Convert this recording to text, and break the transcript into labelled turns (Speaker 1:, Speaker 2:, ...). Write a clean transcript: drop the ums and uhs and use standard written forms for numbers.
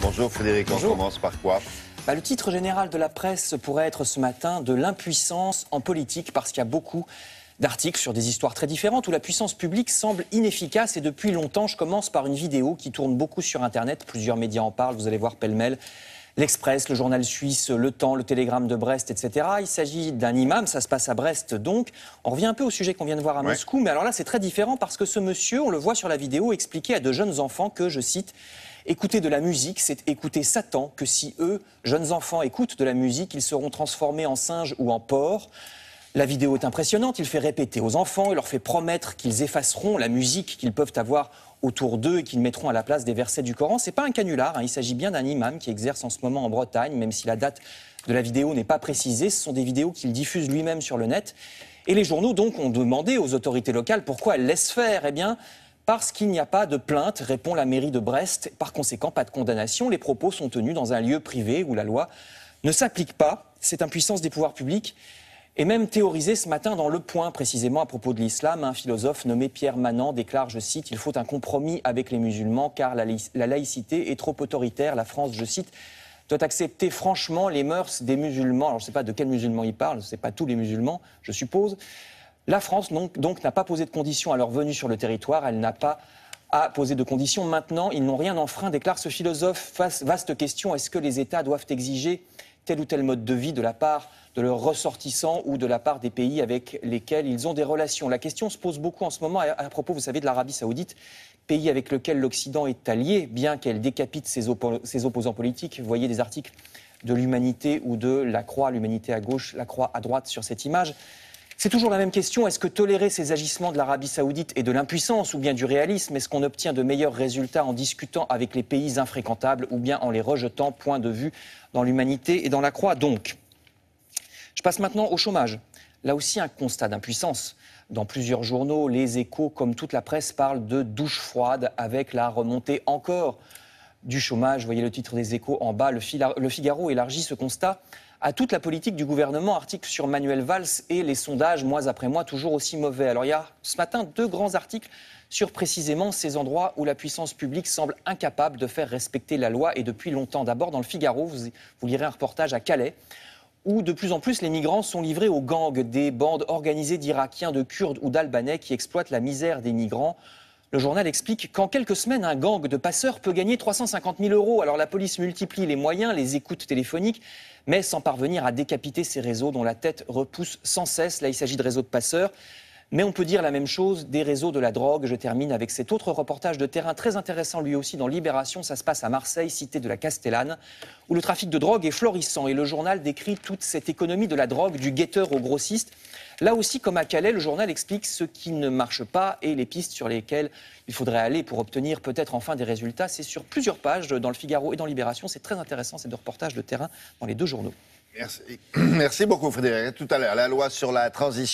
Speaker 1: Bonjour Frédéric,
Speaker 2: Bonjour.
Speaker 1: on commence par quoi?
Speaker 2: Le titre général de la presse pourrait être ce matin de l'impuissance en politique, parce qu'il y a beaucoup d'articles sur des histoires très différentes où la puissance publique semble inefficace et depuis longtemps. Je commence par une vidéo qui tourne beaucoup sur Internet, plusieurs médias en parlent, vous allez voir pêle-mêle. L'Express, le journal suisse, Le Temps, le Télégramme de Brest, etc. Il s'agit d'un imam, ça se passe à Brest donc. On revient un peu au sujet qu'on vient de voir à Moscou, mais alors là c'est très différent parce que ce monsieur, on le voit sur la vidéo, expliquait à de jeunes enfants que, je cite, « Écouter de la musique, c'est écouter Satan, que si eux, jeunes enfants, écoutent de la musique, ils seront transformés en singes ou en porcs ». La vidéo est impressionnante, il fait répéter aux enfants, il leur fait promettre qu'ils effaceront la musique qu'ils peuvent avoir autour d'eux et qu'ils mettront à la place des versets du Coran. C'est pas un canular, il s'agit bien d'un imam qui exerce en ce moment en Bretagne, même si la date de la vidéo n'est pas précisée. Ce sont des vidéos qu'il diffuse lui-même sur le net. Et les journaux donc ont demandé aux autorités locales pourquoi elles laissent faire. Eh bien, parce qu'il n'y a pas de plainte, répond la mairie de Brest. Par conséquent, pas de condamnation. Les propos sont tenus dans un lieu privé où la loi ne s'applique pas. Cette impuissance des pouvoirs publics est même théorisé ce matin dans Le Point, précisément à propos de l'islam. Un philosophe nommé Pierre Manant déclare, je cite, « Il faut un compromis avec les musulmans car la laïcité est trop autoritaire. La France, je cite, doit accepter franchement les mœurs des musulmans. » Alors je ne sais pas de quels musulmans il parle, ce n'est pas tous les musulmans, je suppose. La France donc n'a pas posé de conditions à leur venue sur le territoire, elle n'a pas à poser de conditions. Maintenant, ils n'ont rien enfreint, déclare ce philosophe. Vaste question, est-ce que les États doivent exiger tel ou tel mode de vie de la part de leurs ressortissants ou de la part des pays avec lesquels ils ont des relations? La question se pose beaucoup en ce moment à propos, vous savez, de l'Arabie Saoudite, pays avec lequel l'Occident est allié, bien qu'elle décapite ses opposants politiques. Vous voyez des articles de l'Humanité ou de La Croix, l'Humanité à gauche, La Croix à droite sur cette image. C'est toujours la même question, est-ce que tolérer ces agissements de l'Arabie Saoudite est de l'impuissance ou bien du réalisme? Est-ce qu'on obtient de meilleurs résultats en discutant avec les pays infréquentables ou bien en les rejetant? Point de vue dans l'Humanité et dans La Croix donc. Je passe maintenant au chômage. Là aussi un constat d'impuissance. Dans plusieurs journaux, Les Échos, comme toute la presse, parlent de douche froide avec la remontée encore du chômage. Vous voyez le titre des Échos en bas. Le Figaro élargit ce constat à toute la politique du gouvernement. Article sur Manuel Valls et les sondages, mois après mois, toujours aussi mauvais. Alors il y a ce matin 2 grands articles sur précisément ces endroits où la puissance publique semble incapable de faire respecter la loi et depuis longtemps. D'abord dans le Figaro, vous lirez un reportage à Calais, où de plus en plus les migrants sont livrés aux gangs, des bandes organisées d'Irakiens, de Kurdes ou d'Albanais qui exploitent la misère des migrants. Le journal explique qu'en quelques semaines, un gang de passeurs peut gagner 350 000 €. Alors la police multiplie les moyens, les écoutes téléphoniques, mais sans parvenir à décapiter ces réseaux dont la tête repousse sans cesse. Là, il s'agit de réseaux de passeurs. Mais on peut dire la même chose des réseaux de la drogue. Je termine avec cet autre reportage de terrain très intéressant lui aussi dans Libération. Ça se passe à Marseille, cité de la Castellane, où le trafic de drogue est florissant. Et le journal décrit toute cette économie de la drogue, du guetteur au grossiste. Là aussi, comme à Calais, le journal explique ce qui ne marche pas et les pistes sur lesquelles il faudrait aller pour obtenir peut-être enfin des résultats. C'est sur plusieurs pages dans le Figaro et dans Libération. C'est très intéressant, ces 2 reportages de terrain dans les 2 journaux.
Speaker 1: Merci beaucoup Frédéric. Tout à l'heure, la loi sur la transition